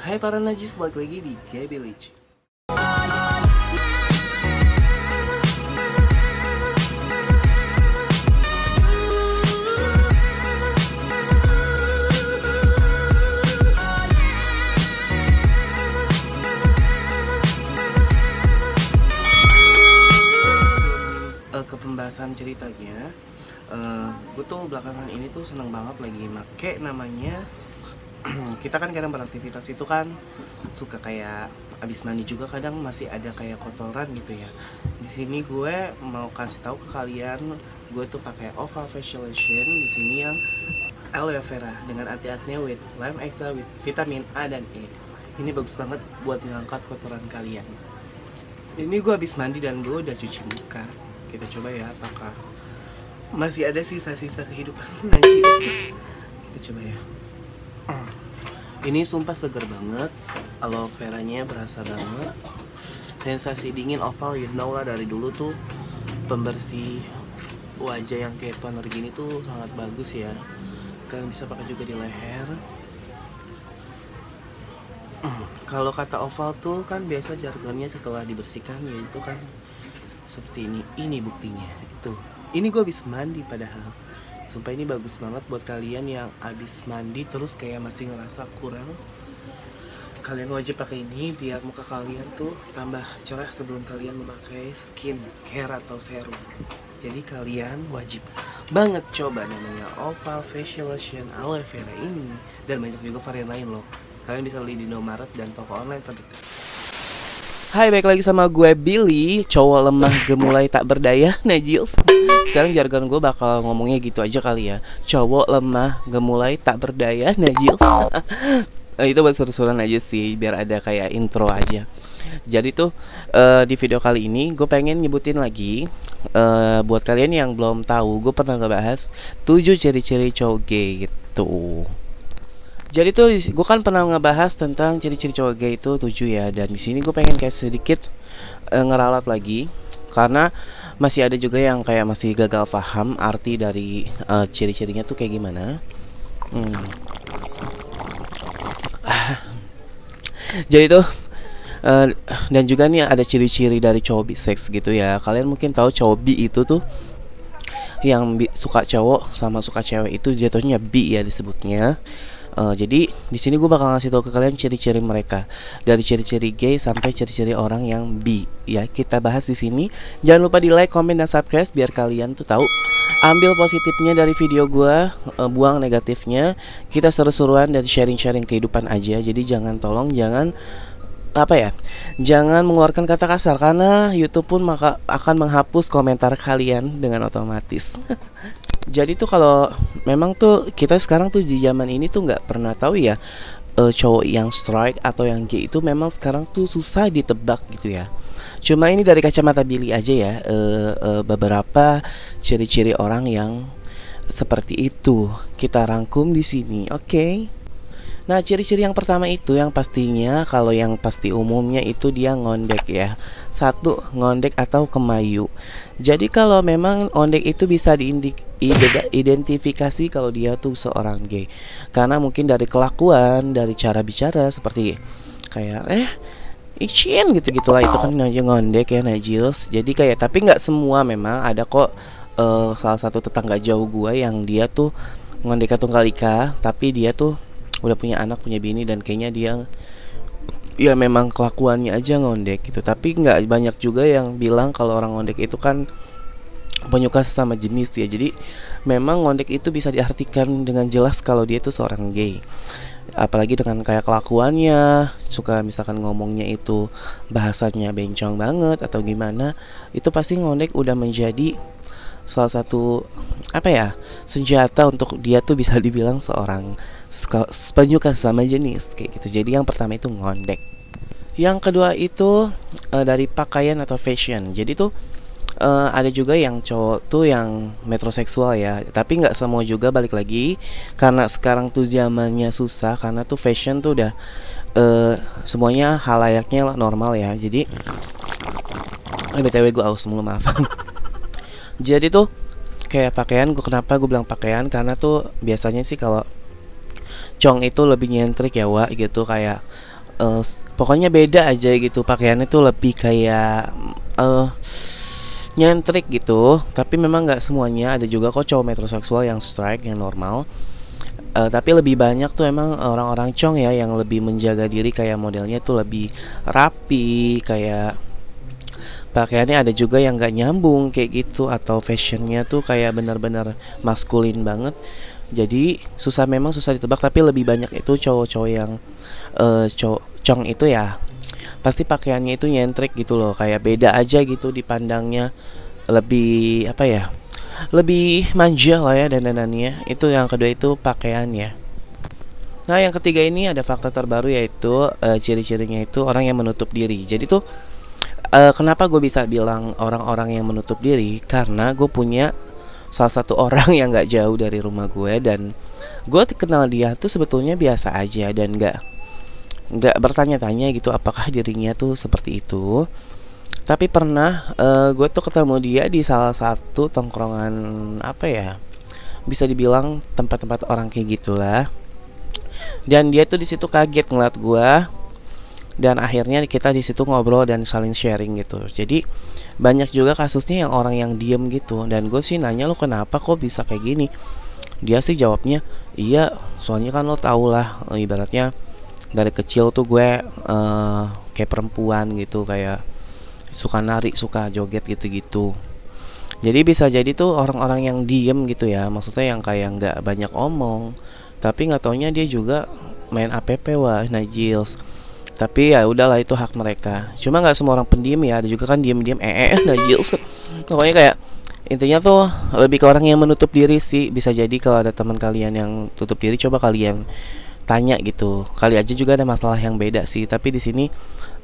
Hai para najis, balik lagi di Gay Village. Ke pembahasan ceritanya, gue tuh belakangan ini tuh seneng banget lagi make namanya. Kita kan kadang beraktivitas itu kan suka kayak abis mandi juga kadang masih ada kayak kotoran gitu ya. Di sini gue mau kasih tahu ke kalian, gue tuh pakai Oval Facial Lotion di sini yang aloe vera dengan anti acne with lime extra with vitamin A dan E. Ini bagus banget buat ngangkat kotoran kalian. Ini gue habis mandi dan gue udah cuci muka. Kita coba ya apakah masih ada sisa-sisa kehidupan najis. Kita coba ya. Ini sumpah seger banget, aloe veranya berasa banget. Sensasi dingin Oval, you know lah, dari dulu tuh pembersih wajah yang kayak toner gini tuh sangat bagus ya. Kalian bisa pakai juga di leher. Kalau kata Oval tuh kan biasa jargonnya setelah dibersihkan yaitu kan seperti ini buktinya. Ini gue habis mandi padahal. Sumpah ini bagus banget buat kalian yang habis mandi terus kayak masih ngerasa kurang. Kalian wajib pakai ini biar muka kalian tuh tambah cerah sebelum kalian memakai skin care atau serum. Jadi kalian wajib banget coba namanya Oval Facial Lotion Aloe Vera ini. Dan banyak juga varian lain loh. Kalian bisa beli di Indomaret dan toko online terdekat. Hai, balik lagi sama gue Billy, cowok lemah gemulai tak berdaya, najis. Sekarang jargon gue bakal ngomongnya gitu aja kali ya. Cowok lemah gemulai tak berdaya, najis. Itu buat seru-seruan aja sih, biar ada kayak intro aja. Jadi tuh di video kali ini gue pengen nyebutin lagi buat kalian yang belum tahu, gue pernah ngebahas 7 ciri-ciri cowok gay gitu. Jadi tuh gue kan pernah ngebahas tentang ciri-ciri cowok gay itu 7 ya. Dan di sini gue pengen kayak sedikit ngeralat lagi karena masih ada juga yang kayak masih gagal paham arti dari ciri-cirinya tuh kayak gimana. Jadi tuh dan juga nih ada ciri-ciri dari cowok bisex gitu ya. Kalian mungkin tahu cowok bi itu tuh yang suka cowok sama suka cewek itu jatuhnya bi ya disebutnya. Jadi di sini gue bakal ngasih tahu ke kalian ciri-ciri mereka, dari ciri-ciri gay sampai ciri-ciri orang yang bi ya. Kita bahas di sini. Jangan lupa di like, comment, dan subscribe biar kalian tuh tahu. Ambil positifnya dari video gue, buang negatifnya. Kita seru-seruan dan sharing-sharing kehidupan aja. Jadi jangan jangan mengeluarkan kata kasar karena YouTube pun maka akan menghapus komentar kalian dengan otomatis. Jadi tuh kalau memang tuh kita sekarang tuh di zaman ini tuh nggak pernah tahu ya cowok yang strike atau yang gay itu memang sekarang tuh susah ditebak gitu ya. Cuma ini dari kacamata Billy aja ya, beberapa ciri-ciri orang yang seperti itu kita rangkum di sini, oke? Nah, ciri-ciri yang pertama itu yang pastinya kalau yang pasti umumnya itu dia ngondek ya. Satu, ngondek atau kemayu. Jadi kalau memang ngondek itu bisa diidentifikasi kalau dia tuh seorang gay. Karena mungkin dari kelakuan, dari cara bicara seperti kayak Icin gitu-gitulah, itu kan aja ngondek ya, najis. Jadi kayak tapi nggak semua, memang ada kok salah satu tetangga jauh gua yang dia tuh ngondek tunggal ika, tapi dia tuh udah punya anak, punya bini, dan kayaknya dia ya memang kelakuannya aja ngondek gitu. Tapi nggak banyak juga yang bilang kalau orang ngondek itu kan penyuka sesama jenis ya. Jadi memang ngondek itu bisa diartikan dengan jelas kalau dia itu seorang gay. Apalagi dengan kayak kelakuannya, suka misalkan ngomongnya itu bahasanya bencong banget atau gimana, itu pasti ngondek udah menjadi salah satu senjata untuk dia tuh bisa dibilang seorang penyuka sesama jenis kayak gitu. Jadi yang pertama itu ngondek. Yang kedua itu dari pakaian atau fashion. Jadi tuh ada juga yang cowok tuh yang metroseksual ya, tapi nggak semua juga, balik lagi karena sekarang tuh zamannya susah, karena tuh fashion tuh udah semuanya hal layaknya normal ya. Jadi BTW gue aus mulu, maaf. Jadi tuh kayak pakaian, kenapa gue bilang pakaian, karena tuh biasanya sih kalau cong itu lebih nyentrik ya, Wak, gitu. Kayak pokoknya beda aja gitu, pakaiannya tuh lebih kayak nyentrik gitu. Tapi memang nggak semuanya, ada juga kok cowok metroseksual yang strike, yang normal. Tapi lebih banyak tuh emang orang-orang cong ya, yang lebih menjaga diri, kayak modelnya tuh lebih rapi, kayak pakaiannya ada juga yang gak nyambung kayak gitu, atau fashionnya tuh kayak benar-benar maskulin banget. Jadi memang susah ditebak, tapi lebih banyak itu cowok-cowok yang cong itu ya, pasti pakaiannya itu nyentrik gitu loh, kayak beda aja gitu dipandangnya, lebih apa ya, lebih manja lah ya dandanannya. Itu yang kedua itu pakaiannya. Nah, yang ketiga ini ada fakta terbaru, yaitu ciri-cirinya itu orang yang menutup diri. Jadi tuh kenapa gue bisa bilang orang-orang yang menutup diri, karena gue punya salah satu orang yang gak jauh dari rumah gue, dan gue kenal dia tuh sebetulnya biasa aja, dan nggak bertanya-tanya gitu apakah dirinya tuh seperti itu. Tapi pernah gue tuh ketemu dia di salah satu tongkrongan, apa ya, bisa dibilang tempat-tempat orang kayak gitulah. Dan dia tuh di situ kaget ngeliat gue, dan akhirnya kita di situ ngobrol dan saling sharing gitu. Jadi banyak juga kasusnya yang orang yang diem gitu, dan gue sih nanya, lo kenapa kok bisa kayak gini? Dia sih jawabnya, iya soalnya kan lo tau lah, ibaratnya dari kecil tuh gue kayak perempuan gitu, kayak suka nari, suka joget gitu-gitu. Jadi bisa jadi tuh orang-orang yang diem gitu ya, maksudnya yang kayak nggak banyak omong, tapi nggak taunya dia juga main app. Wah, najils. Tapi ya udahlah, itu hak mereka. Cuma nggak semua orang pendiam ya, ada juga kan diem-diem najils. Pokoknya kayak intinya tuh lebih ke orang yang menutup diri sih. Bisa jadi kalau ada teman kalian yang tutup diri, coba kalian tanya gitu, kali aja juga ada masalah yang beda sih. Tapi di sini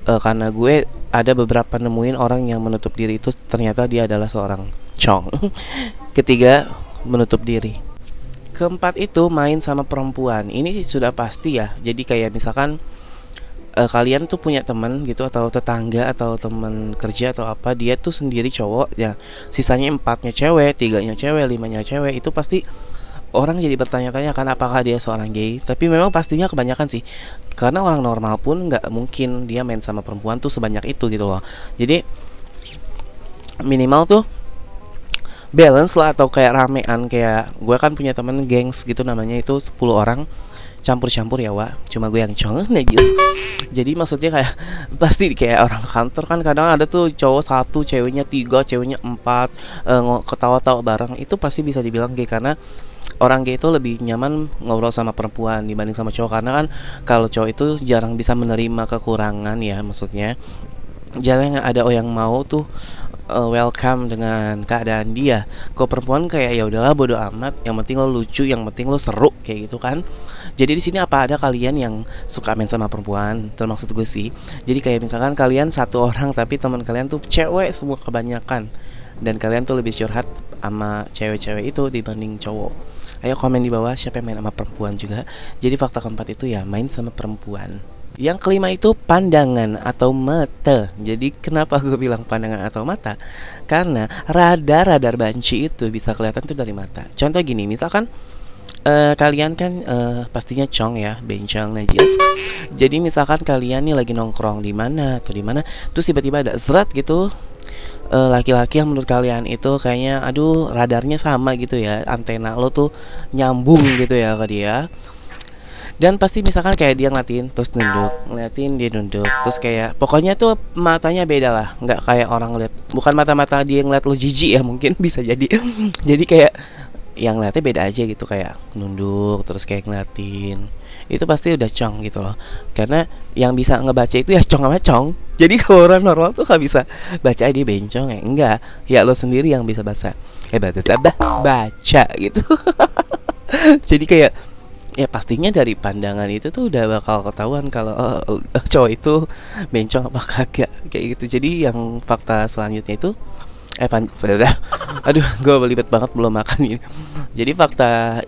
karena gue ada beberapa nemuin orang yang menutup diri itu ternyata dia adalah seorang cong. Ketiga, menutup diri. Keempat itu main sama perempuan. Ini sudah pasti ya. Jadi kayak misalkan kalian tuh punya teman gitu, atau tetangga, atau teman kerja atau apa, dia tuh sendiri cowok ya, sisanya 4-nya cewek, 3-nya cewek, 5-nya cewek, itu pasti orang jadi bertanya-tanya kan apakah dia seorang gay. Tapi memang pastinya kebanyakan sih, karena orang normal pun nggak mungkin dia main sama perempuan tuh sebanyak itu gitu loh. Jadi minimal tuh balance lah, atau kayak ramean. Kayak gue kan punya temen gengs gitu, namanya itu 10 orang, campur-campur ya Wak, cuma gue yang cowok gitu. Jadi maksudnya kayak pasti kayak orang kantor kan, kadang ada tuh cowok 1, ceweknya 3, ceweknya 4, ketawa-tawa bareng. Itu pasti bisa dibilang gay, karena orang gay itu lebih nyaman ngobrol sama perempuan dibanding sama cowok. Karena kan kalau cowok itu jarang bisa menerima kekurangan ya, maksudnya jarang ada yang mau tuh welcome dengan keadaan dia. Kalau perempuan kayak ya udahlah bodo amat, yang penting lo lucu, yang penting lo seru kayak gitu kan. Jadi di sini apa ada kalian yang suka main sama perempuan, termaksud gue sih. Jadi kayak misalkan kalian 1 orang tapi teman kalian tuh cewek semua kebanyakan, dan kalian tuh lebih curhat sama cewek-cewek itu dibanding cowok. Ayo komen di bawah siapa yang main sama perempuan juga. Jadi fakta keempat itu ya main sama perempuan. Yang kelima itu pandangan atau mata. Jadi kenapa gue bilang pandangan atau mata? Karena radar banci itu bisa kelihatan tuh dari mata. Contoh gini, misalkan kalian kan pastinya cong ya, bencong, najis. Jadi misalkan kalian nih lagi nongkrong di mana atau di mana, terus tiba-tiba ada zerat gitu, laki-laki yang menurut kalian itu kayaknya aduh radarnya sama gitu ya, antena lo tuh nyambung gitu ya ke dia. Dan pasti misalkan kayak dia ngeliatin terus nunduk, ngeliatin dia nunduk, terus kayak pokoknya tuh matanya beda lah, nggak kayak orang ngeliat, bukan mata-mata dia ngeliat lo jijik ya, mungkin bisa jadi. Jadi kayak yang ngeliatnya beda aja gitu, kayak nunduk terus kayak ngeliatin. Itu pasti udah cong gitu loh, karena yang bisa ngebaca itu ya cong sama cong. Jadi kalau orang normal tuh gak bisa baca dia bencong ya, enggak, ya lo sendiri yang bisa baca baca gitu. Jadi kayak ya pastinya dari pandangan itu tuh udah bakal ketahuan kalau cowok itu bencong apa kagak kayak gitu. Jadi yang fakta selanjutnya itu aduh gue belibet banget belum makan ini. Jadi fakta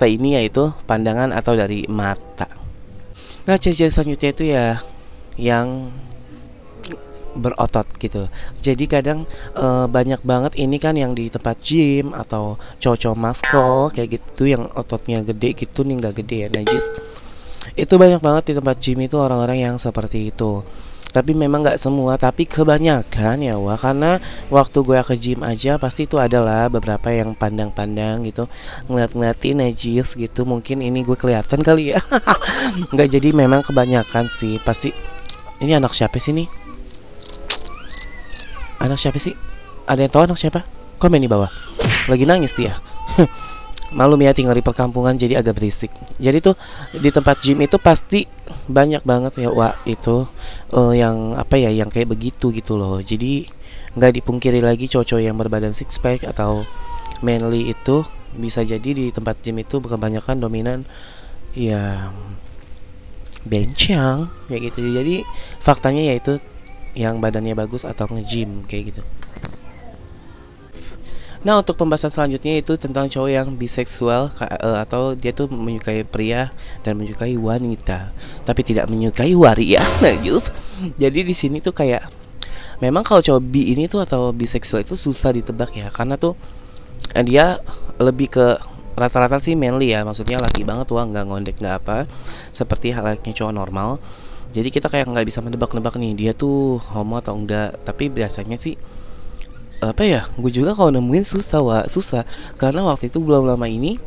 ini yaitu pandangan atau dari mata. Nah ciri-ciri selanjutnya itu ya yang berotot gitu. Jadi kadang banyak banget ini kan yang di tempat gym atau cowok-cowok maskol kayak gitu, yang ototnya gede gitu nih, nggak gede ya, najis. Itu banyak banget di tempat gym itu orang-orang yang seperti itu. Tapi memang nggak semua, tapi kebanyakan ya wah, karena waktu gue ke gym aja pasti itu adalah beberapa yang pandang-pandang gitu, ngeliat-ngeliatin najis gitu. Mungkin ini gue kelihatan kali ya. Nggak, jadi memang kebanyakan sih pasti. Ini anak siapa sih nih? Anak siapa sih? Ada yang tahu anak siapa? Komen di bawah. Lagi nangis dia. Malum ya, tinggal di perkampungan jadi agak berisik. Jadi tuh di tempat gym itu pasti banyak banget ya wah itu yang apa ya, yang kayak begitu gitu loh. Jadi nggak dipungkiri lagi cowok yang berbadan six pack atau manly itu bisa jadi di tempat gym itu kebanyakan dominan ya bencang kayak gitu. Jadi faktanya yaitu yang badannya bagus atau nge-gym kayak gitu. Nah, untuk pembahasan selanjutnya itu tentang cowok yang biseksual atau dia tuh menyukai pria dan menyukai wanita, tapi tidak menyukai waria. Nah, just jadi di sini tuh kayak memang kalau cowok bi ini tuh atau biseksual itu susah ditebak ya, karena tuh dia lebih ke rata-rata sih manly ya, maksudnya laki banget, wah nggak ngondek nggak apa, seperti halnya cowok normal. Jadi kita kayak nggak bisa menebak-nebak nih dia tuh homo atau enggak, tapi biasanya sih apa ya, gue juga kalau nemuin susah karena waktu itu belum lama ini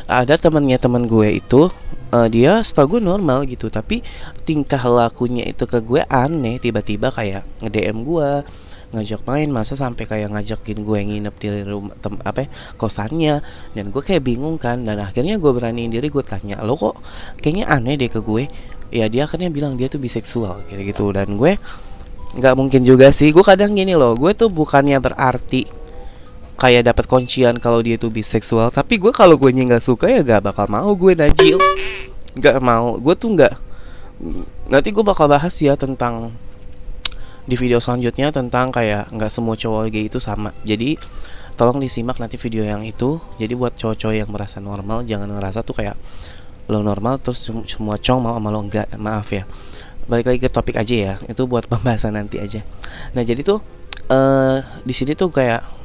ada teman gue itu dia setahu gue normal gitu, tapi tingkah lakunya itu ke gue aneh. Tiba-tiba kayak nge-DM gue, ngajak main, masa sampai kayak ngajakin gue nginep di rumah kosannya, dan gue kayak bingung kan. Dan akhirnya gue beraniin diri, gue tanya, lo kok kayaknya aneh deh ke gue. Ya dia akhirnya bilang dia tuh biseksual gitu, dan gue nggak mungkin juga sih. Gue kadang gini loh, gue tuh bukannya berarti kayak dapat kuncian kalau dia tuh biseksual, tapi gue kalau gue nggak suka ya gak bakal mau gue najil, nggak mau. Gue tuh nggak, nanti gue bakal bahas ya tentang di video selanjutnya tentang kayak nggak semua cowok gay itu sama. Jadi tolong disimak nanti video yang itu. Jadi buat cowok-cowok yang merasa normal, jangan ngerasa tuh kayak lo normal terus semua cowok mau sama lo, enggak, maaf ya. Balik lagi ke topik aja ya, itu buat pembahasan nanti aja. Nah jadi tuh di sini tuh kayak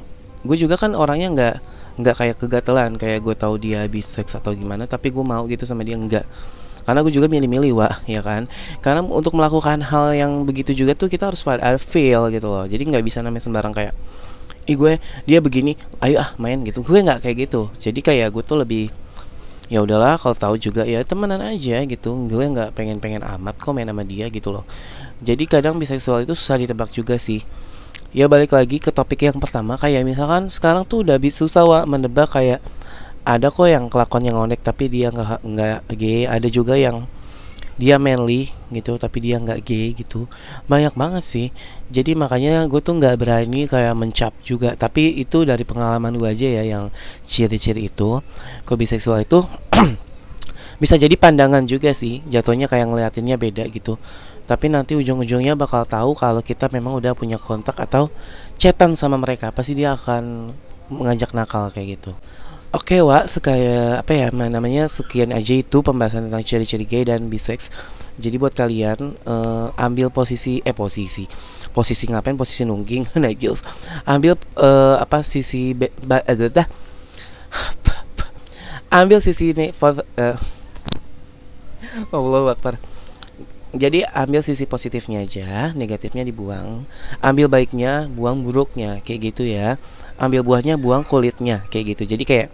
gue juga kan orangnya nggak kayak kegatelan kayak gue tahu dia biseks atau gimana, tapi gue mau gitu sama dia, enggak. Karena gue juga milih-milih wah ya kan. Karena untuk melakukan hal yang begitu juga tuh kita harus ada feel gitu loh. Jadi nggak bisa namanya sembarang kayak gue dia begini ayo main gitu. Gue nggak kayak gitu. Jadi kayak gue tuh lebih ya udahlah, kalau tahu juga ya temenan aja gitu. Gue nggak pengen amat kok main sama dia gitu loh. Jadi kadang biseksual itu susah ditebak juga sih. Ya balik lagi ke topik yang pertama, kayak misalkan sekarang tuh udah susah menebak. Kayak ada kok yang kelakuan yang ngondek tapi dia nggak gay, ada juga yang dia manly gitu tapi dia nggak gay gitu. Banyak banget sih. Jadi makanya gue tuh nggak berani kayak mencap juga, tapi itu dari pengalaman gue aja ya, yang ciri-ciri itu kok biseksual itu bisa jadi pandangan juga sih, jatuhnya kayak ngeliatinnya beda gitu. Tapi nanti ujung-ujungnya bakal tahu kalau kita memang udah punya kontak atau chatan sama mereka, pasti dia akan mengajak nakal kayak gitu. Oke Wak, apa ya namanya, sekian aja itu pembahasan tentang ciri-ciri gay dan bisex. Jadi buat kalian ambil posisi ngapain, posisi nungging. Nah, ambil ambil sisi Allah Akbar. Jadi ambil sisi positifnya aja, negatifnya dibuang. Ambil baiknya, buang buruknya, kayak gitu ya. Ambil buahnya, buang kulitnya, kayak gitu. Jadi kayak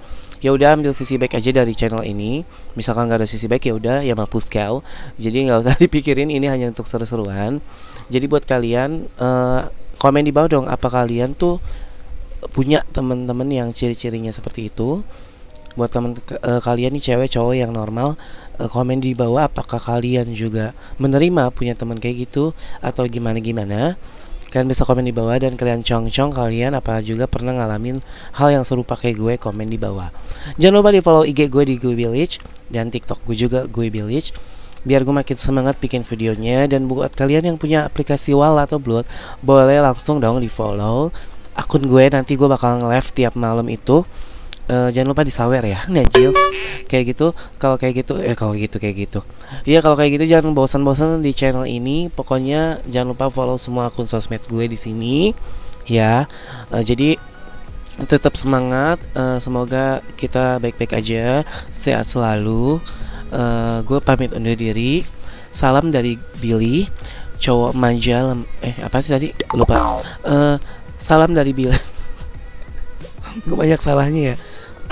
ya udah ambil sisi baik aja dari channel ini. Misalkan nggak ada sisi baik ya udah ya mampus kau. Jadi nggak usah dipikirin, ini hanya untuk seru-seruan. Jadi buat kalian komen di bawah dong, apa kalian tuh punya teman-teman yang ciri-cirinya seperti itu. Buat kalian nih cewek cowok yang normal, komen di bawah apakah kalian juga menerima punya teman kayak gitu atau gimana. Kalian bisa komen di bawah, dan kalian cong-cong kalian apa juga pernah ngalamin hal yang serupa kayak gue, komen di bawah. Jangan lupa di follow IG gue di Gue Village, dan TikTok gue juga Gue Village, biar gue makin semangat bikin videonya. Dan buat kalian yang punya aplikasi Wala atau Blood, boleh langsung dong di follow akun gue, nanti gue bakal nge-live tiap malam itu. Jangan lupa disawer ya, Najil. Kayak gitu, kalau kayak gitu iya, kalau kayak gitu jangan bosan-bosan di channel ini. Pokoknya jangan lupa follow semua akun sosmed gue di sini ya. Jadi tetap semangat, semoga kita baik-baik aja, sehat selalu. Gue pamit undur diri. Salam dari Billy, cowok manja apa sih tadi? Lupa. Salam dari Billy. Gue banyak salahnya ya.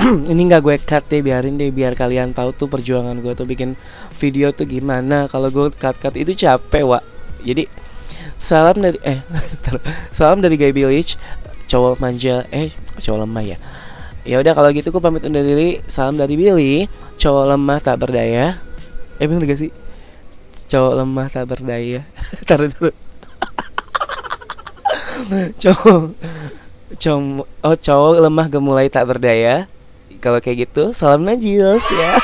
Ini nggak gue cut deh, biarin deh, biar kalian tahu tuh perjuangan gue tuh bikin video tuh gimana. Kalau gue cut itu capek, Wak. Jadi salam dari salam dari Guy Village, cowok manja, cowok lemah ya. Ya udah kalau gitu gue pamit undur diri. Salam dari Billy, cowok lemah tak berdaya. Bener gak sih? Cowok lemah tak berdaya. Taruh. Cowok lemah gemulai tak berdaya. Kalau kayak gitu, salam Najils ya.